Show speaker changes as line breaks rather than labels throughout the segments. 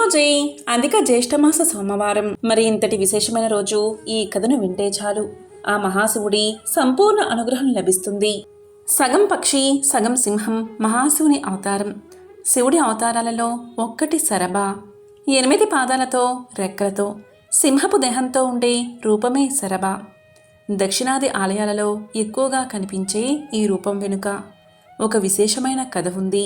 ఈరోజే అధిక జ్యేష్ఠమాస సోమవారం. మరి ఇంతటి విశేషమైన రోజు. ఈ కథను వింటే చాలు ఆ మహాశివుడి సంపూర్ణ అనుగ్రహం లభిస్తుంది. సగం పక్షి సగం సింహం మహాశివుని అవతారం. శివుడి అవతారాలలో ఒక్కటి సరభ. 8 పాదాలతో రెక్కలతో సింహపు దేహంతో ఉండే రూపమే సరభ. దక్షిణాది ఆలయాలలో ఎక్కువగా కనిపించే ఈ రూపం వెనుక ఒక విశేషమైన కథ ఉంది.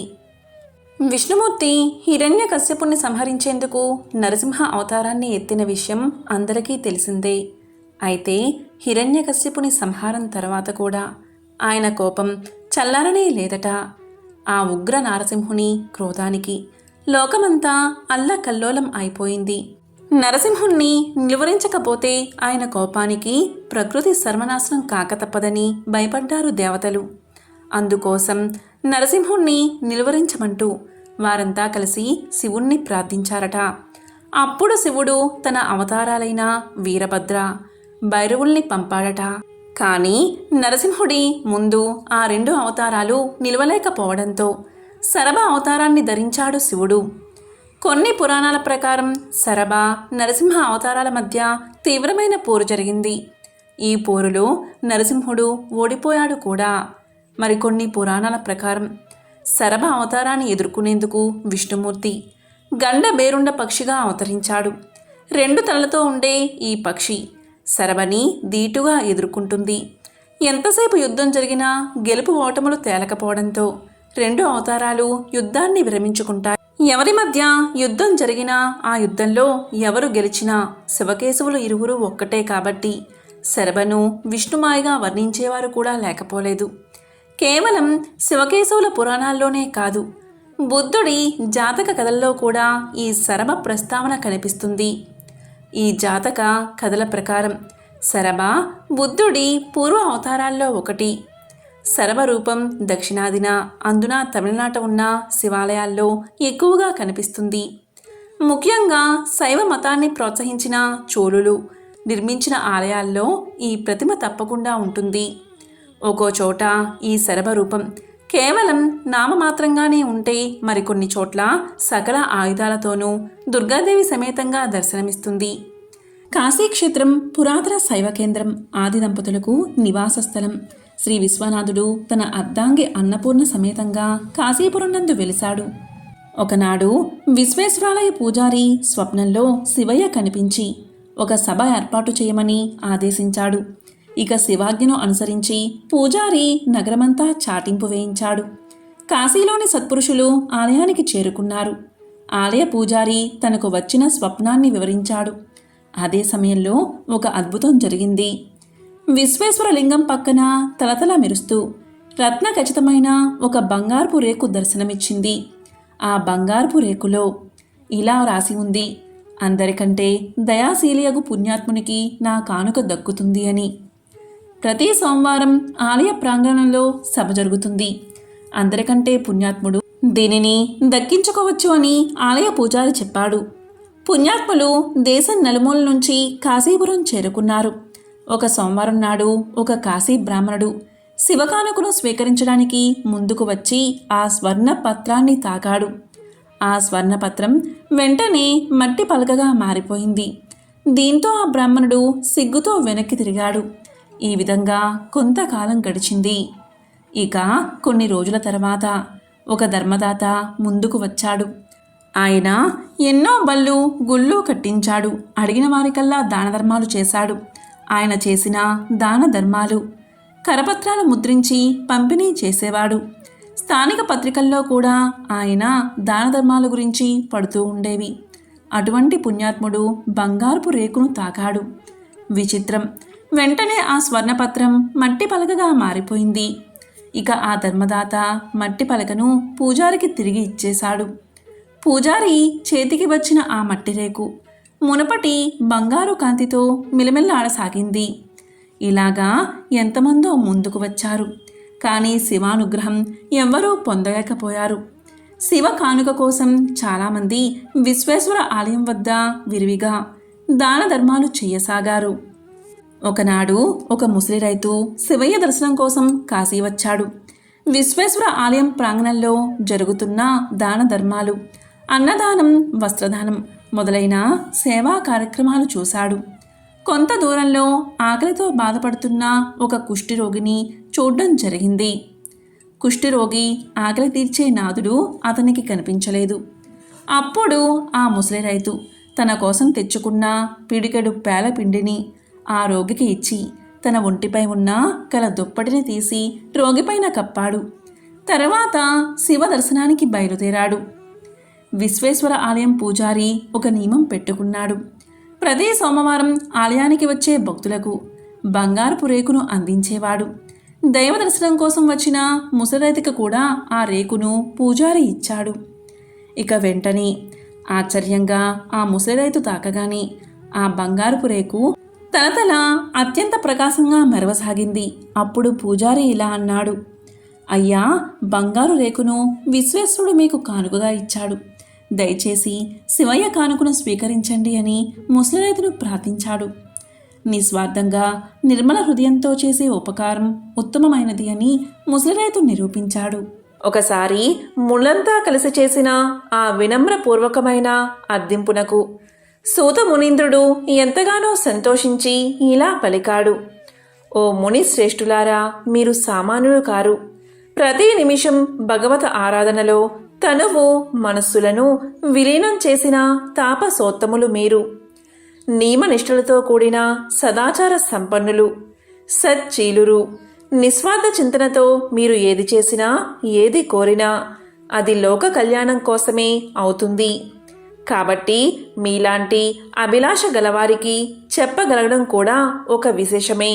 విష్ణుమూర్తి హిరణ్యకశ్యపుణ్ణి సంహరించేందుకు నరసింహ అవతారాన్ని ఎత్తిన విషయం అందరికీ తెలిసిందే. అయితే హిరణ్యకశ్యపుని సంహారం తర్వాత కూడా ఆయన కోపం చల్లారనే లేదట. ఆ ఉగ్ర నారసింహుని క్రోధానికి లోకమంతా అల్లకల్లోలం అయిపోయింది. నరసింహుణ్ణి నిలువరించకపోతే ఆయన కోపానికి ప్రకృతి సర్వనాశనం కాక తప్పదని భయపడ్డారు దేవతలు. అందుకోసం నరసింహుణ్ణి నిలువరించమంటూ వారంతా కలిసి శివుణ్ణి ప్రార్థించారట. అప్పుడు శివుడు తన అవతారాలైన వీరభద్ర, భైరవుల్ని పంపాడట. కానీ నరసింహుడి ముందు ఆ 2 అవతారాలు నిలవలేకపోవడంతో సరభ అవతారాన్ని ధరించాడు శివుడు. కొన్ని పురాణాల ప్రకారం సరభ, నరసింహ అవతారాల మధ్య తీవ్రమైన పోరు జరిగింది. ఈ పోరులో నరసింహుడు ఓడిపోయాడు కూడా. మరికొన్ని పురాణాల ప్రకారం సరభ అవతారాన్ని ఎదుర్కొనేందుకు విష్ణుమూర్తి గండ బేరుండ పక్షిగా అవతరించాడు. 2 తలలతో ఉండే ఈ పక్షి సరభని ధీటుగా ఎదుర్కొంటుంది. ఎంతసేపు యుద్ధం జరిగినా గెలుపు ఓటములు తేలకపోవడంతో 2 అవతారాలు యుద్ధాన్ని విరమించుకుంటాయి. ఎవరి మధ్య యుద్ధం జరిగినా ఆ యుద్ధంలో ఎవరు గెలిచినా శివకేశవులు ఇరువురు ఒక్కటే కాబట్టి సరభను విష్ణుమాయగా వర్ణించేవారు కూడా లేకపోలేదు. కేవలం శివకేశవుల పురాణాల్లోనే కాదు, బుద్ధుడి జాతక కథల్లో కూడా ఈ సరభ ప్రస్తావన కనిపిస్తుంది. ఈ జాతక కథల ప్రకారం సరభ బుద్ధుడి పూర్వ అవతారాల్లో ఒకటి. సరభ రూపం దక్షిణాదిన, అందున తమిళనాట ఉన్న శివాలయాల్లో ఎక్కువగా కనిపిస్తుంది. ముఖ్యంగా శైవ మతాన్ని ప్రోత్సహించిన చోళులు నిర్మించిన ఆలయాల్లో ఈ ప్రతిమ తప్పకుండా ఉంటుంది. ఒక్కో చోట ఈ సరభ రూపం కేవలం నామమాత్రంగానే ఉంటే మరికొన్ని చోట్ల సకల ఆయుధాలతోనూ దుర్గాదేవి సమేతంగా దర్శనమిస్తుంది. కాశీక్షేత్రం పురాతన శైవ కేంద్రం, ఆది దంపతులకు నివాస స్థలం. శ్రీ విశ్వనాథుడు తన అర్ధాంగి అన్నపూర్ణ సమేతంగా కాశీపురం నందు వెలిశాడు. ఒకనాడు విశ్వేశ్వరాలయ పూజారి స్వప్నంలో శివయ్య కనిపించి ఒక సభ ఏర్పాటు చేయమని ఆదేశించాడు. ఇక శివాజ్ఞను అనుసరించి పూజారి నగరమంతా చాటింపు వేయించాడు. కాశీలోని సత్పురుషులు ఆలయానికి చేరుకున్నారు. ఆలయ పూజారి తనకు వచ్చిన స్వప్నాన్ని వివరించాడు. అదే సమయంలో ఒక అద్భుతం జరిగింది. విశ్వేశ్వర లింగం పక్కన తలతల మెరుస్తూ రత్న ఖచ్చితమైన ఒక బంగారపు రేకు దర్శనమిచ్చింది. ఆ బంగారపు రేకులో ఇలా రాసి ఉంది: అందరికంటే దయాశీలియగు పుణ్యాత్మునికి నా కానుక దక్కుతుంది అని. ప్రతి సోమవారం ఆలయ ప్రాంగణంలో సభ జరుగుతుంది. అందరికంటే పుణ్యాత్ముడు దీనిని దక్కించుకోవచ్చు అని ఆలయ పూజారి చెప్పాడు. పుణ్యాత్ములు దేశం నలుమూల నుంచి కాశీపురం చేరుకున్నారు. ఒక సోమవారం నాడు ఒక కాశీ బ్రాహ్మణుడు శివకానుకను స్వీకరించడానికి ముందుకు వచ్చి ఆ స్వర్ణ పత్రాన్ని తాకాడు. ఆ స్వర్ణపత్రం వెంటనే మట్టి పలకగా మారిపోయింది. దీంతో ఆ బ్రాహ్మణుడు సిగ్గుతో వెనక్కి తిరిగాడు. ఈ విధంగా కొంతకాలం గడిచింది. ఇక కొన్ని రోజుల తర్వాత ఒక ధర్మదాత ముందుకు వచ్చాడు. ఆయన ఎన్నో బళ్ళు గుళ్ళు కట్టించాడు. అడిగిన వారికల్లా దాన ధర్మాలు చేశాడు. ఆయన చేసిన దాన ధర్మాలు కరపత్రాలు ముద్రించి పంపిణీ చేసేవాడు. స్థానిక పత్రికల్లో కూడా ఆయన దాన ధర్మాల గురించి పడుతూ ఉండేవి. అటువంటి పుణ్యాత్ముడు బంగారపు రేకును తాకాడు. విచిత్రం, వెంటనే ఆ స్వర్ణపత్రం మట్టి పలకగా మారిపోయింది. ఇక ఆ ధర్మదాత మట్టి పలకను పూజారికి తిరిగి ఇచ్చేశాడు. పూజారి చేతికి వచ్చిన ఆ మట్టి రేకు మునపటి బంగారు కాంతితో మిలమిల్లాడసాగింది. ఇలాగా ఎంతమందో ముందుకు వచ్చారు. కానీ శివానుగ్రహం ఎవ్వరూ పొందలేకపోయారు. శివ కానుక కోసం చాలామంది విశ్వేశ్వర ఆలయం వద్ద విరివిగా దాన ధర్మాలు చేయసాగారు. ఒకనాడు ఒక ముసలి రైతు శివయ్య దర్శనం కోసం కాశీ వచ్చాడు. విశ్వేశ్వర ఆలయం ప్రాంగణంలో జరుగుతున్న దాన ధర్మాలు అన్నదానం, వస్త్రదానం మొదలైన సేవా కార్యక్రమాలు చూశాడు. కొంత దూరంలో ఆకలితో బాధపడుతున్న ఒక కుష్ఠిరోగిని చూడ్డం జరిగింది. కుష్ఠిరోగి ఆకలి తీర్చే నాథుడు అతనికి కనిపించలేదు. అప్పుడు ఆ ముసలి రైతు తన కోసం తెచ్చుకున్న పిడికెడు పేలపిండిని ఆ రోగికి ఇచ్చి తన ఒంటిపై ఉన్న కల దుప్పటిని తీసి రోగిపైన కప్పాడు. తర్వాత శివ దర్శనానికి బయలుదేరాడు. విశ్వేశ్వర ఆలయం పూజారి ఒక నియమం పెట్టుకున్నాడు. ప్రతి సోమవారం ఆలయానికి వచ్చే భక్తులకు బంగారపు రేకును అందించేవాడు. దైవ దర్శనం కోసం వచ్చిన ముసరైతుకు కూడా ఆ రేకును పూజారి ఇచ్చాడు. ఇక వెంటనే ఆశ్చర్యంగా ఆ ముసలిరైతు తాకగానే ఆ బంగారపు రేకు తలతల అత్యంత ప్రకాశంగా మెరవసాగింది. అప్పుడు పూజారి ఇలా అన్నాడు, అయ్యా, బంగారు రేకును విశ్వేశ్వరుడు మీకు కానుకగా ఇచ్చాడు. దయచేసి శివయ్య కానుకను స్వీకరించండి అని ముసలి రైతును ప్రార్థించాడు. నిస్వార్థంగా నిర్మల హృదయంతో చేసే ఉపకారం ఉత్తమమైనది అని ముసలి రైతు నిరూపించాడు. ఒకసారి ముళ్ళంతా కలిసి చేసిన ఆ వినమ్రపూర్వకమైన అర్థింపునకు సూత మునీంద్రుడు ఎంతగానో సంతోషించి ఇలా పలికాడు, ఓ ముని శ్రేష్ఠులారా, మీరు సామాన్యులు కారు. ప్రతి నిమిషం భగవత ఆరాధనలో తనువు మనస్సులను విలీనం చేసిన తాపసోత్తములు మీరు. నియమనిష్ఠులతో కూడిన సదాచార సంపన్నులు, సచ్చీలురు. నిస్వార్థ చింతనతో మీరు ఏది చేసినా ఏది కోరినా అది లోక కళ్యాణం కోసమే అవుతుంది. కాబట్టి మీలాంటి అభిలాష గలవారికి చెప్పగలగడం కూడా ఒక విశేషమే.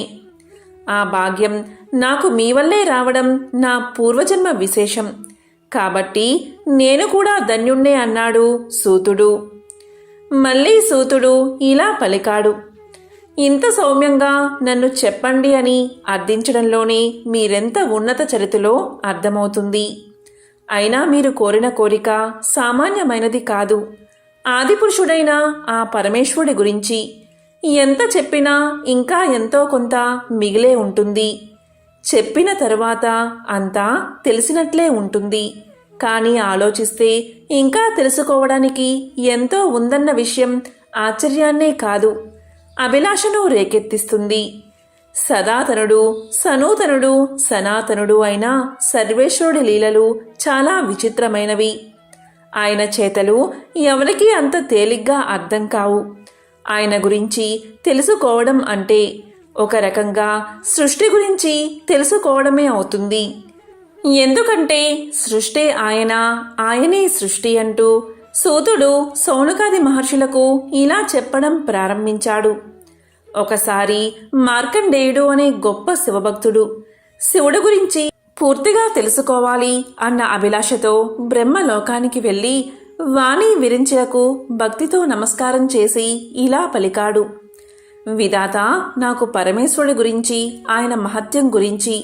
ఆ భాగ్యం నాకు మీ వల్లే రావడం నా పూర్వజన్మ విశేషం. కాబట్టి నేను కూడా ధన్యుణ్ణే అన్నాడు సూతుడు. మళ్ళీ సూతుడు ఇలా పలికాడు, ఇంత సౌమ్యంగా నన్ను చెప్పండి అని అర్థించడంలోనే మీరెంత ఉన్నత చరిత్రలో అర్థమవుతుంది. అయినా మీరు కోరిన కోరిక సామాన్యమైనది కాదు. ఆదిపురుషుడైన ఆ పరమేశ్వరుడి గురించి ఎంత చెప్పినా ఇంకా ఎంతో కొంత మిగిలే ఉంటుంది. చెప్పిన తరువాత అంతా తెలిసినట్లే ఉంటుంది. కానీ ఆలోచిస్తే ఇంకా తెలుసుకోవడానికి ఎంతో ఉందన్న విషయం ఆశ్చర్యాన్నే కాదు, అభిలాషను రేకెత్తిస్తుంది. సదాతనుడు, సనూతనుడు, సనాతనుడు అయిన సర్వేశ్వరుడి లీలలు చాలా విచిత్రమైనవి. ఆయన చేతలు ఎవరికీ అంత తేలిగ్గా అర్థం కావు. ఆయన గురించి తెలుసుకోవడం అంటే ఒక రకంగా సృష్టి గురించి తెలుసుకోవడమే అవుతుంది. ఎందుకంటే సృష్టి ఆయన, ఆయనే సృష్టి అంటూ సూతుడు సౌనకాది మహర్షులకు ఇలా చెప్పడం ప్రారంభించాడు. ఒకసారి మార్కండేయుడు అనే గొప్ప శివభక్తుడు శివుడు గురించి పూర్తిగా తెలుసుకోవాలి అన్న అభిలాషతో బ్రహ్మలోకానికి వెళ్ళి వాణి విరించకు భక్తితో నమస్కారం చేసి ఇలా పలికాడు, విధాత, నాకు పరమేశ్వరుడి గురించి, ఆయన మహత్యం గురించి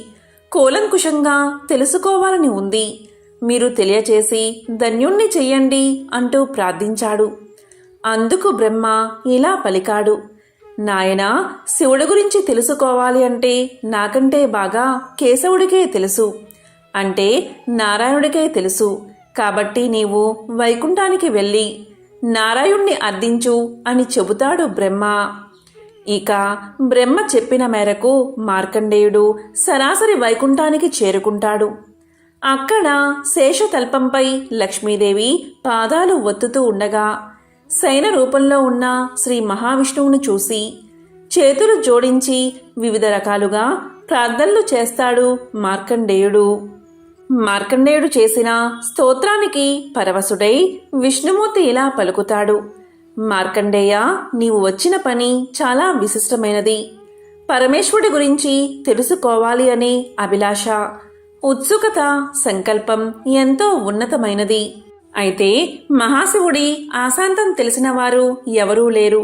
కూలంకుషంగా తెలుసుకోవాలని ఉంది. మీరు తెలియచేసి ధన్యుణ్ణి చెయ్యండి అంటూ ప్రార్థించాడు. అందుకు బ్రహ్మ ఇలా పలికాడు, నాయనా, శివుడి గురించి తెలుసుకోవాలి అంటే నాకంటే బాగా కేశవుడికే తెలుసు, అంటే నారాయణుడికే తెలుసు. కాబట్టి నీవు వైకుంఠానికి వెళ్ళి నారాయణ్ణి అర్థించు అని చెబుతాడు బ్రహ్మ. ఇక బ్రహ్మ చెప్పిన మేరకు మార్కండేయుడు సరాసరి వైకుంఠానికి చేరుకుంటాడు. అక్కడ శేషతల్పంపై లక్ష్మీదేవి పాదాలు ఒత్తుతూ ఉండగా శయన రూపంలో ఉన్న శ్రీ మహావిష్ణువును చూసి చేతులు జోడించి వివిధ రకాలుగా ప్రార్థనలు చేస్తాడు మార్కండేయుడు. మార్కండేయుడు చేసిన స్తోత్రానికి పరవశుడై విష్ణుమూర్తి ఇలా పలుకుతాడు, మార్కండేయ, నీవు వచ్చిన పని చాలా విశిష్టమైనది. పరమేశ్వరుడి గురించి తెలుసుకోవాలి అనే అభిలాష, ఉత్సుకత, సంకల్పం ఎంతో ఉన్నతమైనది. అయితే మహాశివుడి ఆశాంతం తెలిసిన వారు ఎవరూ లేరు.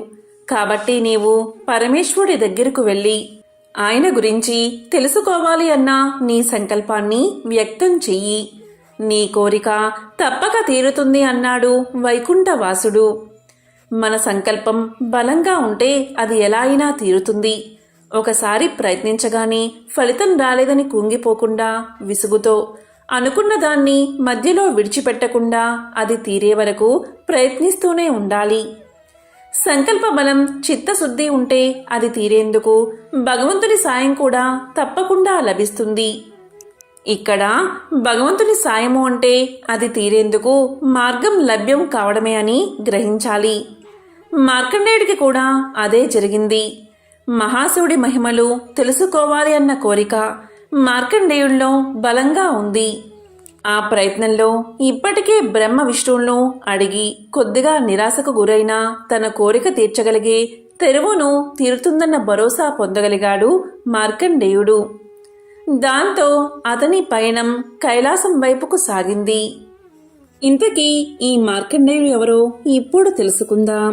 కాబట్టి నీవు పరమేశ్వరుడి దగ్గరకు వెళ్ళి ఆయన గురించి తెలుసుకోవాలి అన్న నీ సంకల్పాన్ని వ్యక్తం చెయ్యి. నీ కోరిక తప్పక తీరుతుంది అన్నాడు వైకుంఠవాసుడు. మన సంకల్పం బలంగా ఉంటే అది ఎలా అయినా తీరుతుంది. ఒకసారి ప్రయత్నించగానే ఫలితం రాలేదని కుంగిపోకుండా విసుగుతో అనుకున్న దాన్ని మధ్యలో విడిచిపెట్టకుండా అది తీరే వరకు ప్రయత్నిస్తూనే ఉండాలి. సంకల్ప బలం, చిత్తశుద్ధి ఉంటే అది తీరేందుకు భగవంతుని సాయం కూడా తప్పకుండా లభిస్తుంది. ఇక్కడ భగవంతుని సాయము అంటే అది తీరేందుకు మార్గం లభ్యం కావడమే అని గ్రహించాలి. మార్కండేయుడికి కూడా అదే జరిగింది. మహాశివుడి మహిమలు తెలుసుకోవాలి అన్న కోరిక మార్కండేయుడిలో బలంగా ఉంది. ఆ ప్రయత్నంలో ఇప్పటికే బ్రహ్మ విష్ణువులను అడిగి కొద్దిగా నిరాశకు గురైన తన కోరిక తీర్చగలిగే తెరువును తీరుతుందన్న భరోసా పొందగలిగాడు మార్కండేయుడు. దాంతో అతని పయనం కైలాసం వైపుకు సాగింది. ఇంతకీ ఈ మార్కండేయుడు ఎవరో ఇప్పుడు తెలుసుకుందాం.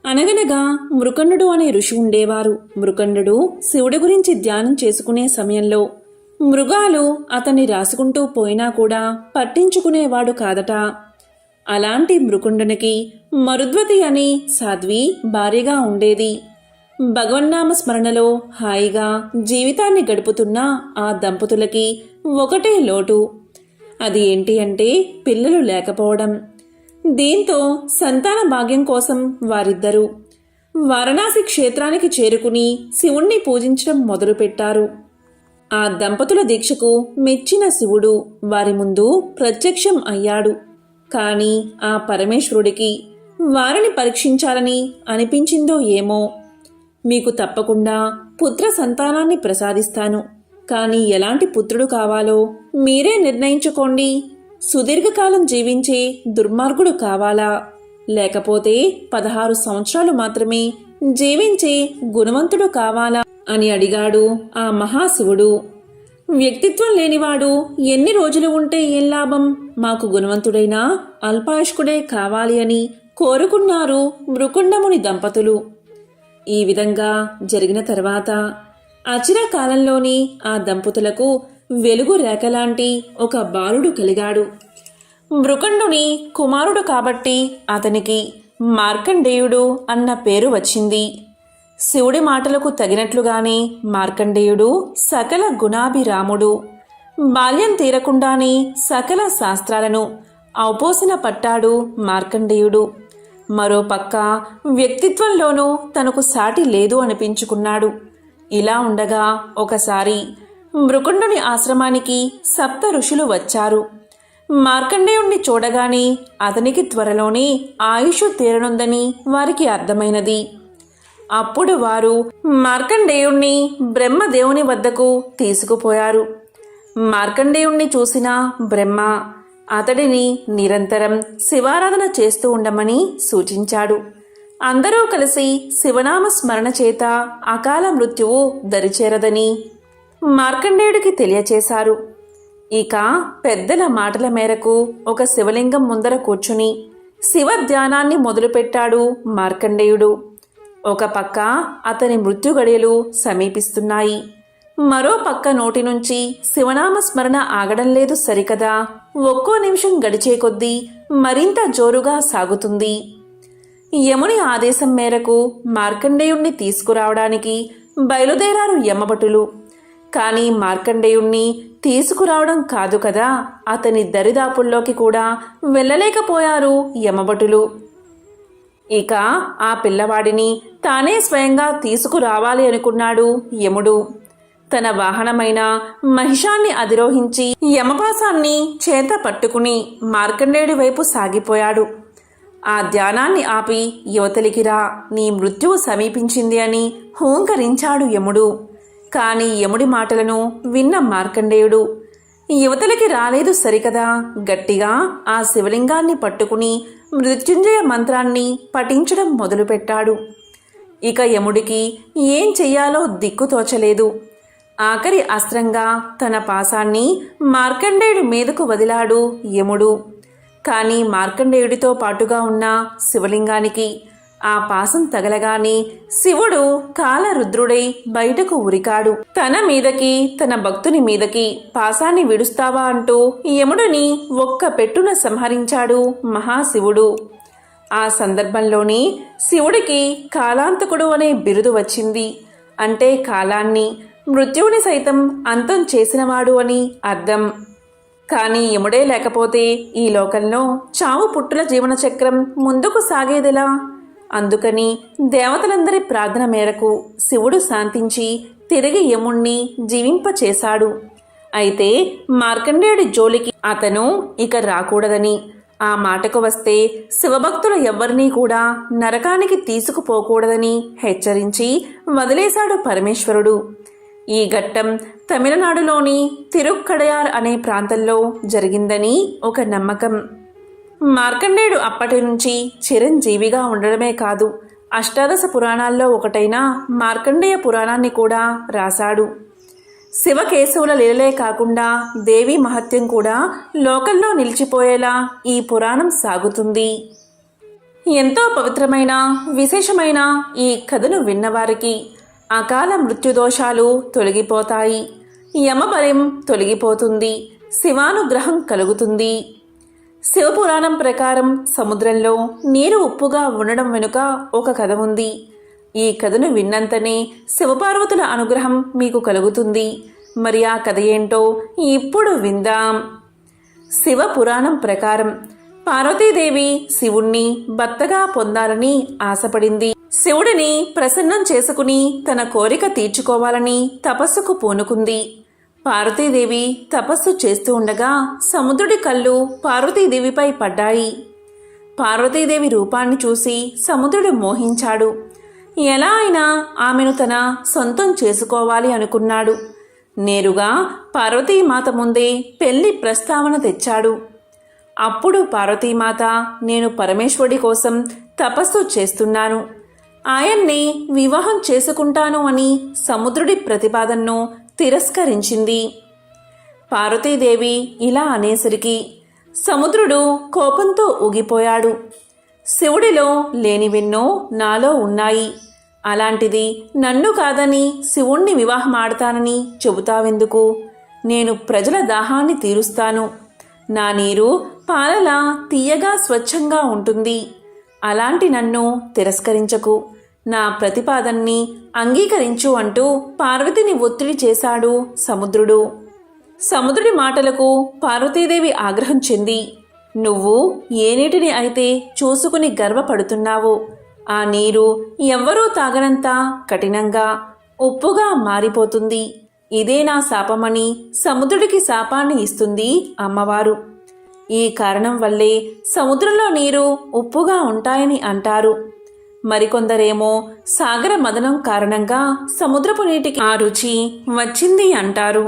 అనగనగా మృకండు అనే ఋషి ఉండేవారు. మృకండు శివుడి గురించి ధ్యానం చేసుకునే సమయంలో మృగాలు అతన్ని రాసుకుంటూ పోయినా కూడా పట్టించుకునేవాడు కాదట. అలాంటి మృకుండునికి మరుద్వతి అని సాధ్వి భార్యగా ఉండేది. భగవన్నామ స్మరణలో హాయిగా జీవితాన్ని గడుపుతున్న ఆ దంపతులకి ఒకటే లోటు. అది ఏంటి అంటే పిల్లలు లేకపోవడం. దీంతో సంతాన భాగ్యం కోసం వారిద్దరూ వారణాసి క్షేత్రానికి చేరుకుని శివుణ్ణి పూజించడం మొదలుపెట్టారు. ఆ దంపతుల దీక్షకు మెచ్చిన శివుడు వారి ముందు ప్రత్యక్షం అయ్యాడు. కాని ఆ పరమేశ్వరుడికి వారిని పరీక్షించాలని అనిపించిందో ఏమో, మీకు తప్పకుండా పుత్ర సంతానాన్ని ప్రసాదిస్తాను, కానీ ఎలాంటి పుత్రుడు కావాలో మీరే నిర్ణయించుకోండి. సుదీర్ఘకాలం జీవించే దుర్మార్గుడు కావాలా, లేకపోతే 16 సంవత్సరాలు మాత్రమే జీవించే గుణవంతుడు కావాలా అని అడిగాడు ఆ మహాశివుడు. వ్యక్తిత్వం లేనివాడు ఎన్ని రోజులు ఉంటే ఏం లాభం, మాకు గుణవంతుడైన అల్పాయుష్కుడే కావాలి అని కోరుకున్నారు మృకుండముని దంపతులు. ఈ విధంగా జరిగిన తర్వాత అచిర కాలంలోని ఆ దంపతులకు వెలుగు రేఖలాంటి ఒక బాలుడు కలిగాడు. మృకండుని కుమారుడు కాబట్టి అతనికి మార్కండేయుడు అన్న పేరు వచ్చింది. శివుడి మాటలకు తగినట్లుగానే మార్కండేయుడు సకల గుణాభిరాముడు. బాల్యం తీరకుండానే సకల శాస్త్రాలను ఔపోసన పట్టాడు మార్కండేయుడు. మరోపక్క వ్యక్తిత్వంలోనూ తనకు సాటి లేదు అనిపించుకున్నాడు. ఇలా ఉండగా ఒకసారి మృకుండుని ఆశ్రమానికి 7 ఋషులు వచ్చారు. మార్కండేయుణ్ణి చూడగానే అతనికి త్వరలోనే ఆయుష్ తీరనుందని వారికి అర్థమైనది. అప్పుడు వారు మార్కండేయుణ్ణి బ్రహ్మదేవుని వద్దకు తీసుకుపోయారు. మార్కండేయుణ్ణి చూసిన బ్రహ్మ అతడిని నిరంతరం శివారాధన చేస్తూ ఉండమని సూచించాడు. అందరూ కలిసి శివనామ స్మరణ చేత అకాల మృత్యువు దరిచేరదని మార్కండేయుడికి తెలియచేశారు. ఇక పెద్దల మాటల మేరకు ఒక శివలింగం ముందర కూర్చుని శివ ధ్యానాన్ని మొదలుపెట్టాడు మార్కండేయుడు. ఒక పక్క అతని మృత్యు గడియలు సమీపిస్తున్నాయి. మరో పక్క నోటి నుంచి శివనామ స్మరణ ఆగడం లేదు సరికదా, ఒక్కో నిమిషం గడిచే కొద్దీ మరింత జోరుగా సాగుతుంది. యముని ఆదేశం మేరకు మార్కండేయుణ్ణి తీసుకురావడానికి బయలుదేరారు యమభటులు. కానీ మార్కండేయుణ్ణి తీసుకురావడం కాదు కదా, అతని దరిదాపుల్లోకి కూడా వెళ్ళలేకపోయారు యమభటులు. ఇక ఆ పిల్లవాడిని తానే స్వయంగా తీసుకురావాలి అనుకున్నాడు యముడు. తన వాహనమైన మహిషాన్ని అధిరోహించి యమపాసాన్ని చేత పట్టుకుని మార్కండేయుడి వైపు సాగిపోయాడు. ఆ ధ్యానాన్ని ఆపి యువతలికిరా, నీ మృత్యువు సమీపించింది అని హూంకరించాడు యముడు. కాని యముడి మాటలను విన్న మార్కండేయుడు యువతలకి రాలేదు సరికదా, గట్టిగా ఆ శివలింగాన్ని పట్టుకుని మృత్యుంజయ మంత్రాన్ని పఠించడం మొదలుపెట్టాడు. ఇక యముడికి ఏం చెయ్యాలో దిక్కుతోచలేదు. ఆఖరి అస్త్రంగా తన పాసాన్ని మార్కండేయుడి మీదకు వదిలాడు యముడు. కానీ మార్కండేయుడితో పాటుగా ఉన్న శివలింగానికి ఆ పాసం తగలగానే శివుడు కాలరుద్రుడై బయటకు ఉరికాడు. తన మీదకి తన భక్తుని మీదకి పాసాన్ని విడుస్తావా అంటూ యముడిని ఒక్క పెట్టున సంహరించాడు మహాశివుడు. ఆ సందర్భంలోనే శివుడికి కాలాంతకుడు అనే బిరుదు వచ్చింది. అంటే కాలాన్ని, మృత్యువుని సైతం అంతం చేసినవాడు అని అర్థం. కానీ యముడే లేకపోతే ఈ లోకంలో చావు పుట్టుల జీవన చక్రం ముందుకు సాగేదెలా? అందుకని దేవతలందరి ప్రార్థన మేరకు శివుడు శాంతించి తిరిగి యముణ్ణి జీవింపచేశాడు. అయితే మార్కండేయుడి జోలికి అతను ఇక రాకూడదని, ఆ మాటకు వస్తే శివభక్తుల ఎవ్వరినీ కూడా నరకానికి తీసుకుపోకూడదని హెచ్చరించి వదిలేశాడు పరమేశ్వరుడు. ఈ ఘట్టం తమిళనాడులోని తిరుక్కడయార్ అనే ప్రాంతంలో జరిగిందని ఒక నమ్మకం. మార్కండేయుడు అప్పటి నుంచి చిరంజీవిగా ఉండడమే కాదు, అష్టాదశ పురాణాల్లో ఒకటైన మార్కండేయ పురాణాన్ని కూడా రాశాడు. శివకేశవుల లీలలే కాకుండా దేవి మహత్యం కూడా లోకంలో నిలిచిపోయేలా ఈ పురాణం సాగుతుంది. ఎంతో పవిత్రమైన విశేషమైన ఈ కథను విన్నవారికి అకాల మృత్యుదోషాలు తొలగిపోతాయి, యమబలం తొలగిపోతుంది, శివానుగ్రహం కలుగుతుంది. శివపురాణం ప్రకారం సముద్రంలో నీరు ఉప్పుగా ఉండడం వెనుక ఒక కథ ఉంది. ఈ కథను విన్నంతనే శివపార్వతుల అనుగ్రహం మీకు కలుగుతుంది. మరి ఆ కథ ఏంటో ఇప్పుడు విందాం. శివపురాణం ప్రకారం పార్వతీదేవి శివుణ్ణి భర్తగా పొందాలని ఆశపడింది. శివుడిని ప్రసన్నం చేసుకుని తన కోరిక తీర్చుకోవాలని తపస్సుకు పూనుకుంది. పార్వతీదేవి తపస్సు చేస్తూ ఉండగా సముద్రుడి కళ్ళు పార్వతీదేవిపై పడ్డాయి. పార్వతీదేవి రూపాన్ని చూసి సముద్రుడు మోహించాడు. ఎలా అయినా ఆమెను తన సొంతం చేసుకోవాలి అనుకున్నాడు. నేరుగా పార్వతీమాత ముందే పెళ్లి ప్రస్తావన తెచ్చాడు. అప్పుడు పార్వతీమాత, నేను పరమేశ్వరుడి కోసం తపస్సు చేస్తున్నాను, ఆయన్ని వివాహం చేసుకుంటాను అని సముద్రుడి ప్రతిపాదనను తిరస్కరించింది. పార్వతీదేవి ఇలా అనేసరికి సముద్రుడు కోపంతో ఊగిపోయాడు. శివుడిలో లేనివెన్నో నాలో ఉన్నాయి, అలాంటిది నన్ను కాదని శివుణ్ణి వివాహమాడతానని చెబుతావెందుకు? నేను ప్రజల దాహాన్ని తీరుస్తాను. నా నీరు పాలలా తీయగా స్వచ్ఛంగా ఉంటుంది. అలాంటి నన్ను తిరస్కరించకు, నా ప్రతిపాదన్ని అంగీకరించు అంటూ పార్వతిని ఒత్తిడి చేశాడు సముద్రుడు. సముద్రుడి మాటలకు పార్వతీదేవి ఆగ్రహం చెంది, నువ్వు ఏ నీటిని అయితే చూసుకుని గర్వపడుతున్నావో ఆ నీరు ఎవ్వరూ తాగనంత కఠినంగా ఉప్పుగా మారిపోతుంది. ఇదే నా శాపమని సముద్రుడికి శాపాన్ని ఇస్తుంది అమ్మవారు. ఈ కారణం వల్లే సముద్రంలో నీరు ఉప్పుగా ఉంటాయని అంటారు. మరికొందరేమో సాగర మదనం కారణంగా సముద్రపు నీటికి ఆ రుచి వచ్చింది అంటారు.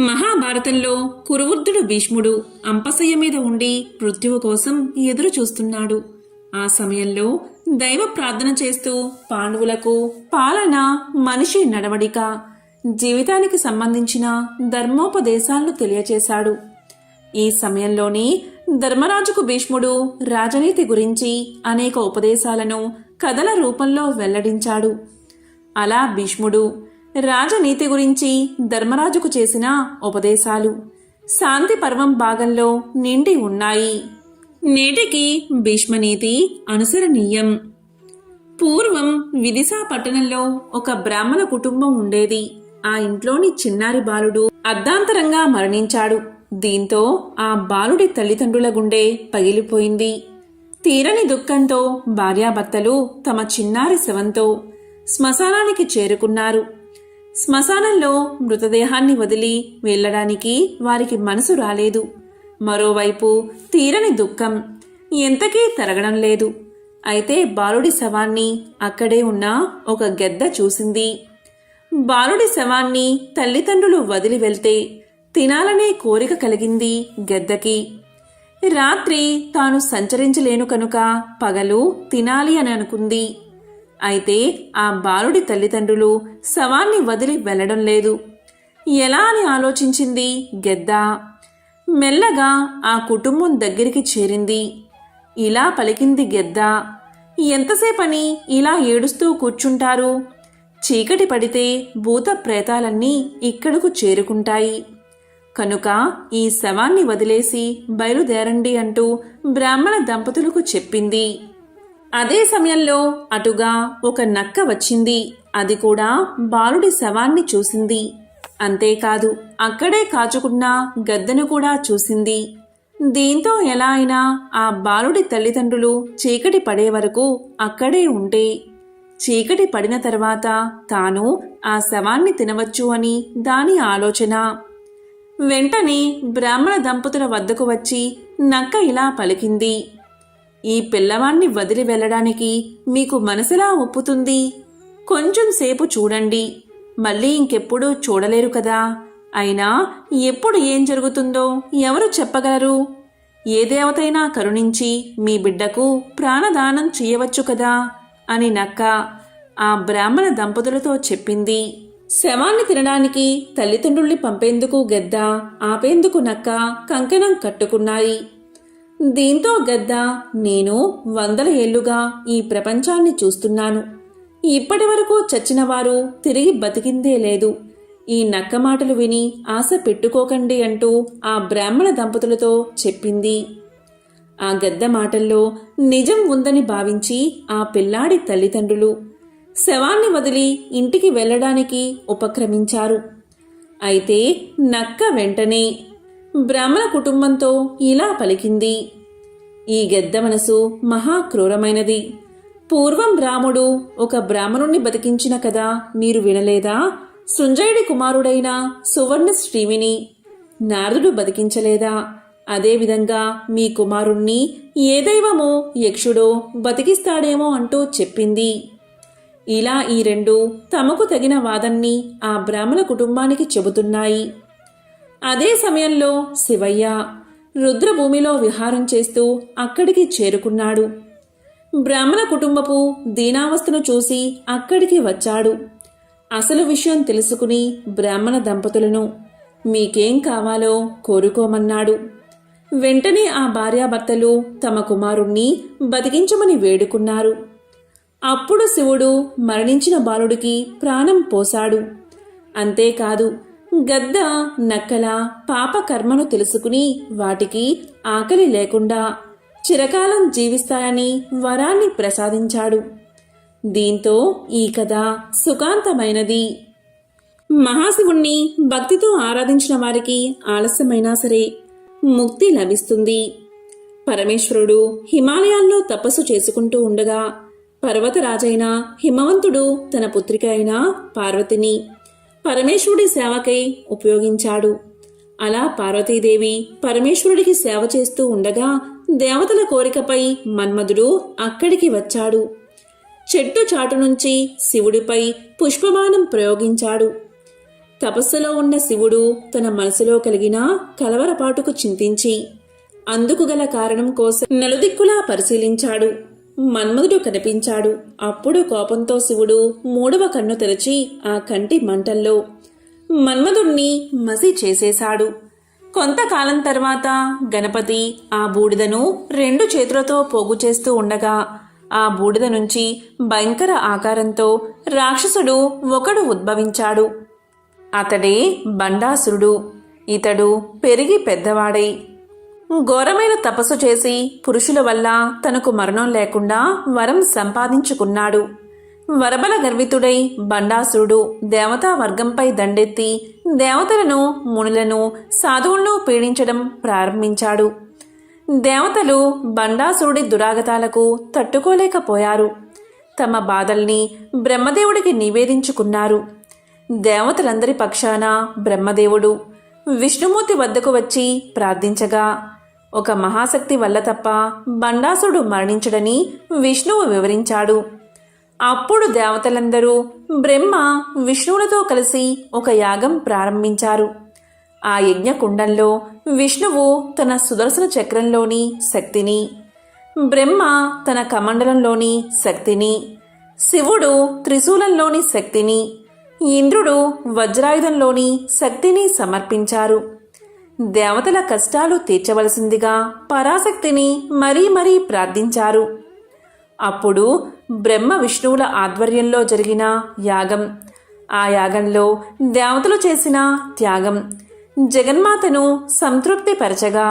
మహాభారతంలో కురువృద్ధుడు భీష్ముడు అంపశయ్య మీద ఉండి మృత్యువు కోసం ఎదురు చూస్తున్నాడు. ఆ సమయంలో దైవ ప్రార్థన చేస్తూ పాండవులకు పాలన, మనిషి నడవడిక, జీవితానికి సంబంధించిన ధర్మోపదేశాలను తెలియచేశాడు. ఈ సమయంలోనే ధర్మరాజుకు భీష్ముడు రాజనీతి గురించి అనేక ఉపదేశాలను కథల రూపంలో వెల్లడించాడు. అలా భీష్ముడు రాజనీతి గురించి ధర్మరాజుకు చేసిన ఉపదేశాలు శాంతి పర్వం భాగంలో నిండి ఉన్నాయి. నేటికి భీష్మనీతి అనుసరణీయం. పూర్వం విదిశా పట్టణంలో ఒక బ్రాహ్మణ కుటుంబం ఉండేది. ఆ ఇంట్లోని చిన్నారి బాలుడు అర్ధాంతరంగా మరణించాడు. దీంతో ఆ బాలుడి తల్లిదండ్రుల గుండె పగిలిపోయింది. తీరని దుఃఖంతో భార్యాభర్తలు తమ చిన్నారి శవంతో శ్మశానానికి చేరుకున్నారు. శ్మశానంలో మృతదేహాన్ని వదిలి వెళ్లడానికి వారికి మనసు రాలేదు. మరోవైపు తీరని దుఃఖం ఎంతకీ తరగడం లేదు. అయితే బాలుడి శవాన్ని అక్కడే ఉన్న ఒక గెద్ద చూసింది. బాలుడి శవాన్ని తల్లిదండ్రులు వదిలి వెళ్తే తినాలనే కోరిక కలిగింది గెద్దకి. రాత్రి తాను సంచరించలేను కనుక పగలు తినాలి అని అనుకుంది. అయితే ఆ బాలుడి తల్లిదండ్రులు శవాన్ని వదిలి వెళ్లడం లేదు. ఎలా అని ఆలోచించింది గెద్ద. మెల్లగా ఆ కుటుంబం దగ్గరికి చేరింది. ఇలా పలికింది గెద్ద, ఎంతసేపని ఇలా ఏడుస్తూ కూర్చుంటారు? చీకటి పడితే భూత ప్రేతాలన్నీ ఇక్కడకు చేరుకుంటాయి. కనుక ఈ శవాన్ని వదిలేసి బయలుదేరండి అంటూ బ్రాహ్మణ దంపతులకు చెప్పింది. అదే సమయంలో అటుగా ఒక నక్క వచ్చింది. అది కూడా బాలుడి శవాన్ని చూసింది. అంతేకాదు అక్కడే కాచుకున్న గద్దను కూడా చూసింది. దీంతో ఎలా అయినా ఆ బాలుడి తల్లిదండ్రులు చీకటి పడే వరకు అక్కడే ఉంటే చీకటి పడిన తర్వాత తాను ఆ శవాన్ని తినవచ్చు అని దాని ఆలోచన. వెంటనే బ్రాహ్మణ దంపతుల వద్దకు వచ్చి నక్క ఇలా పలికింది, ఈ పిల్లవాణ్ణి వదిలి వెళ్ళడానికి మీకు మనసులా ఒప్పుతుంది? కొంచెం సేపు చూడండి, మళ్ళీ ఇంకెప్పుడు చూడలేరు కదా. అయినా ఎప్పుడు ఏం జరుగుతుందో ఎవరు చెప్పగలరు? ఏ దేవతైనా కరుణించి మీ బిడ్డకు ప్రాణదానం చేయవచ్చు కదా అని నక్క ఆ బ్రాహ్మణ దంపతులతో చెప్పింది. శవాన్ని తినడానికి తల్లిదండ్రుల్ని పంపేందుకు గద్ద, ఆపేందుకు నక్క కంకణం కట్టుకున్నాయి. దీంతో గద్ద, నేను 100 ఏళ్లుగా ఈ ప్రపంచాన్ని చూస్తున్నాను. ఇప్పటి వరకు చచ్చిన వారు తిరిగి బతికిందే లేదు. ఈ నక్క మాటలు విని ఆశ పెట్టుకోకండి అంటూ ఆ బ్రాహ్మణ దంపతులతో చెప్పింది. ఆ గద్ద మాటల్లో నిజం ఉందని భావించి ఆ పిల్లాడి తల్లిదండ్రులు శవాన్ని వదిలి ఇంటికి వెళ్ళడానికి ఉపక్రమించారు. అయితే నక్క వెంటనే బ్రాహ్మణ కుటుంబంతో ఇలా పలికింది, ఈ గద్ద మనసు మహా క్రూరమైనది. పూర్వం రాముడు ఒక బ్రాహ్మణుణ్ణి బతికించిన కదా మీరు వినలేదా? సుంజయుడి కుమారుడైన సువర్ణ శ్రీవిని నారదుడు బతికించలేదా? అదేవిధంగా మీ కుమారుణ్ణి ఏ దైవమో యక్షుడో బతికిస్తాడేమో అంటూ చెప్పింది. ఇలా ఈ రెండు తమకు తగిన వాదన్ని ఆ బ్రాహ్మణ కుటుంబానికి చెబుతున్నాయి. అదే సమయంలో శివయ్య రుద్రభూమిలో విహారం చేస్తూ అక్కడికి చేరుకున్నాడు. బ్రాహ్మణ కుటుంబపు దీనావస్థను చూసి అక్కడికి వచ్చాడు. అసలు విషయం తెలుసుకుని బ్రాహ్మణ దంపతులను మీకేం కావాలో కోరుకోమన్నాడు. వెంటనే ఆ భార్యాభర్తలు తమ కుమారుణ్ణి బతికించమని వేడుకున్నారు. అప్పుడు శివుడు మరణించిన బాలుడికి ప్రాణం పోశాడు. అంతేకాదు గద్ద, నక్కల పాప కర్మను తెలుసుకుని వాటికి ఆకలి లేకుండా చిరకాలం జీవిస్తాయని వరాన్ని ప్రసాదించాడు. దీంతో ఈ కథ సుఖాంతమైనది. మహాశివుణ్ణి భక్తితో ఆరాధించిన వారికి ఆలస్యమైనా సరే ముక్తి లభిస్తుంది. పరమేశ్వరుడు హిమాలయాల్లో తపస్సు చేసుకుంటూ ఉండగా పర్వతరాజైన హిమవంతుడు తన పుత్రిక అయిన పార్వతిని పరమేశ్వరుడి సేవకై ఉపయోగించాడు. అలా పార్వతీదేవి పరమేశ్వరుడికి సేవ చేస్తూ ఉండగా దేవతల కోరికపై మన్మధుడు అక్కడికి వచ్చాడు. చెట్టు చాటు నుంచి శివుడిపై పుష్పబాణం ప్రయోగించాడు. తపస్సులో ఉన్న శివుడు తన మనసులో కలిగిన కలవరపాటుకు చింతించి అందుకు గల కారణం కోసం నలుదిక్కులా పరిశీలించాడు. మన్మధుడు కనిపించాడు. అప్పుడు కోపంతో శివుడు 3వ కన్ను తెరచి ఆ కంటి మంటల్లో మన్మధుణ్ణి మసి చేసేశాడు. కొంతకాలం తర్వాత గణపతి ఆ బూడిదను 2 చేతులతో పోగు చేస్తూ ఉండగా ఆ బూడిద నుంచి భయంకర ఆకారంతో రాక్షసుడు ఒకడు ఉద్భవించాడు. అతడే బండాసురుడు. ఇతడు పెరిగి పెద్దవాడై ఘోరమైన తపస్సు చేసి పురుషుల వల్ల తనకు మరణం లేకుండా వరం సంపాదించుకున్నాడు. వరబల గర్వితుడై బండాసురుడు దేవతా వర్గంపై దండెత్తి దేవతలను, మునులను, సాధువులను పీడించడం ప్రారంభించాడు. దేవతలు బండాసురుడి దురాగతాలకు తట్టుకోలేకపోయారు. తమ బాధల్ని బ్రహ్మదేవుడికి నివేదించుకున్నారు. దేవతలందరి పక్షాన బ్రహ్మదేవుడు విష్ణుమూర్తి వద్దకు వచ్చి ప్రార్థించగా ఒక మహాశక్తి వల్ల తప్ప బండాసురుడు మరణించడని విష్ణువు వివరించాడు. అప్పుడు దేవతలందరూ బ్రహ్మ, విష్ణువులతో కలిసి ఒక యాగం ప్రారంభించారు. ఆ యజ్ఞకుండంలో విష్ణువు తన సుదర్శన చక్రంలోని శక్తిని, బ్రహ్మ తన కమండలంలోని శక్తిని, శివుడు త్రిశూలంలోని శక్తిని, ఇంద్రుడు వజ్రాయుధంలోని శక్తిని సమర్పించారు. దేవతల కష్టాలు తీర్చవలసిందిగా పరాశక్తిని మరీ మరీ ప్రార్థించారు. అప్పుడు బ్రహ్మ విష్ణువుల ఆధ్వర్యంలో జరిగిన యాగం, ఆ యాగంలో దేవతలు చేసిన త్యాగం జగన్మాతను సంతృప్తిపరచగా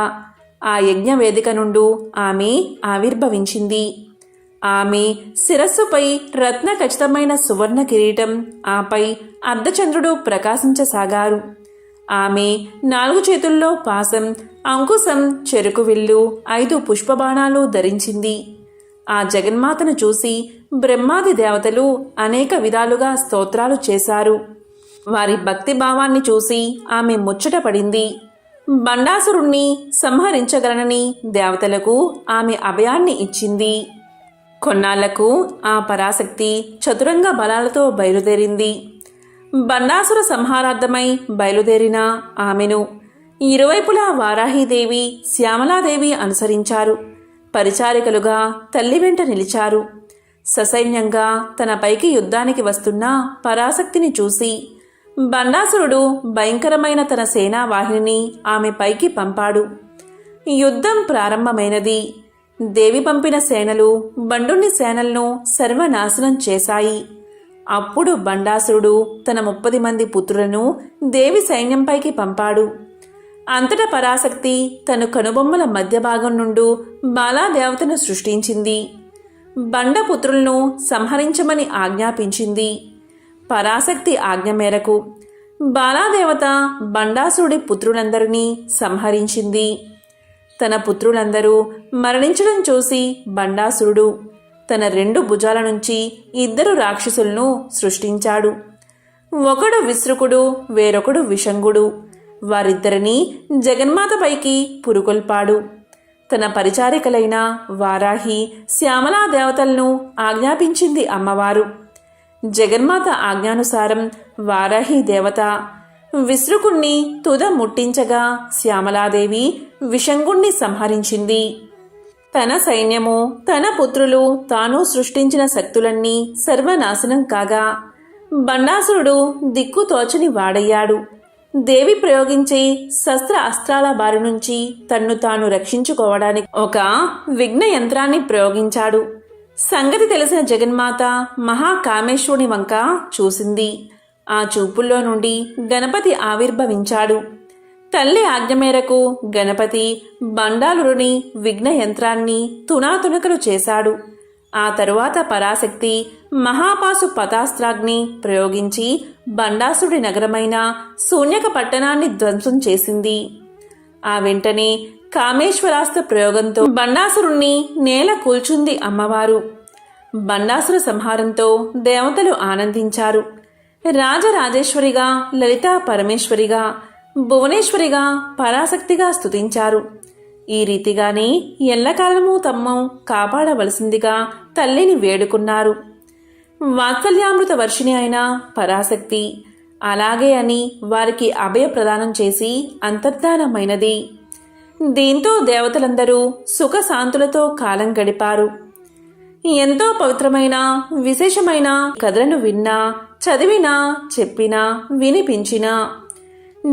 ఆ యజ్ఞ వేదిక నుండి ఆమె ఆవిర్భవించింది. ఆమె శిరస్సుపై రత్న ఖచ్చితమైన సువర్ణ కిరీటం, ఆపై అర్ధచంద్రుడు ప్రకాశించసాగారు. ఆమె 4 చేతుల్లో పాసం, అంకుశం, చెరుకు విల్లు, 5 పుష్పబాణాలు ధరించింది. ఆ జగన్మాతను చూసి బ్రహ్మాది దేవతలు అనేక విధాలుగా స్తోత్రాలు చేశారు. వారి భక్తి భావాన్ని చూసి ఆమె ముచ్చటపడింది. బండాసురుణ్ణి సంహరించగలనని దేవతలకు ఆమె అభయాన్ని ఇచ్చింది. కొన్నాళ్లకు ఆ పరాశక్తి చతురంగ బలాలతో బయలుదేరింది. బండాసుర సంహారార్థమై బయలుదేరిన ఆమెను ఇరువైపులా వారాహీదేవి, శ్యామలాదేవి అనుసరించారు. పరిచారికలుగా తల్లి వెంట నిలిచారు. ససైన్యంగా తన పైకి యుద్ధానికి వస్తున్న పరాశక్తిని చూసి బండాసురుడు భయంకరమైన తన సేనావాహినిని ఆమె పైకి పంపాడు. యుద్ధం ప్రారంభమైనది. దేవి పంపిన సేనలు బండుని సేనలను సర్వనాశనం చేశాయి. అప్పుడు బండాసురుడు తన 30 మంది పుత్రులను దేవి సైన్యంపైకి పంపాడు. అంతటా పరాశక్తి తన కనుబొమ్మల మధ్య భాగం నుండి బాలాదేవతను సృష్టించింది. బండపుత్రులను సంహరించమని ఆజ్ఞాపించింది. పరాశక్తి ఆజ్ఞ మేరకు బాలాదేవత బండాసురుడి పుత్రులందరినీ సంహరించింది. తన పుత్రులందరూ మరణించడం చూసి బండాసురుడు తన 2 భుజాల నుంచి 2 రాక్షసులను సృష్టించాడు. ఒకడు విశ్రుకుడు, వేరొకడు విషంగుడు. వారిద్దరినీ జగన్మాతపైకి పురుకొల్పాడు. తన పరిచారికలైన వారాహి, శ్యామలా దేవతలను ఆజ్ఞాపించింది అమ్మవారు. జగన్మాత ఆజ్ఞానుసారం వారాహి దేవత విశ్రుకుణ్ణి తుద ముట్టించగా శ్యామలాదేవి విషంగుణ్ణి సంహరించింది. తన సైన్యము, తన పుత్రులు, తాను సృష్టించిన శక్తులన్నీ సర్వనాశనం కాగా బండాసురుడు దిక్కుతోచని వాడయ్యాడు. దేవి ప్రయోగించే శస్త్ర అస్త్రాల బారి నుంచి తన్ను తాను రక్షించుకోవడానికి ఒక విఘ్న యంత్రాన్ని ప్రయోగించాడు. సంగతి తెలిసిన జగన్మాత మహాకామేశ్వరుని వంక చూసింది. ఆ చూపుల్లో నుండి గణపతి ఆవిర్భవించాడు. తల్లి ఆజ్ఞ మేరకు గణపతి బండాలురుని విఘ్న యంత్రాన్ని తునాతునకలు చేశాడు. ఆ తరువాత పరాశక్తి మహాపాసు పతాస్త్రాగ్ని ప్రయోగించి బండాసుడి నగరమైన శూన్యక పట్టణాన్ని ధ్వంసం చేసింది. ఆ వెంటనే కామేశ్వరాస్త్ర ప్రయోగంతో బండాసురుణ్ణి నేల కూల్చుంది అమ్మవారు. బండాసుర సంహారంతో దేవతలు ఆనందించారు. రాజరాజేశ్వరిగా, లలితా పరమేశ్వరిగా, భువనేశ్వరిగా, పరాశక్తిగా స్తుతించారు. ఈ రీతిగానే ఎల్లకాలమూ తమ్ము కాపాడవలసిందిగా తల్లిని వేడుకున్నారు. వాత్సల్యామృత వర్షిణి అయిన పరాశక్తి అలాగే అని వారికి అభయ ప్రదానం చేసి అంతర్ధానమైనది. దీంతో దేవతలందరూ సుఖశాంతులతో కాలం గడిపారు. ఎంతో పవిత్రమైన విశేషమైన కథలను విన్నా, చదివినా, చెప్పినా, వినిపించినా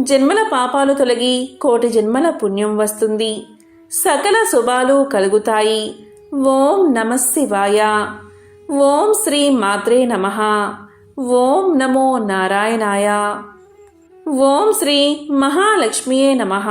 జన్మల పాపాలు తొలగి 1,000,000 జన్మల పుణ్యం వస్తుంది. సకల శుభాలు కలుగుతాయి. ఓం నమః శివాయ. ఓం శ్రీ మాత్రే నమః. ఓం నమో నారాయణాయ. ఓం శ్రీ మహాలక్ష్మియే నమః.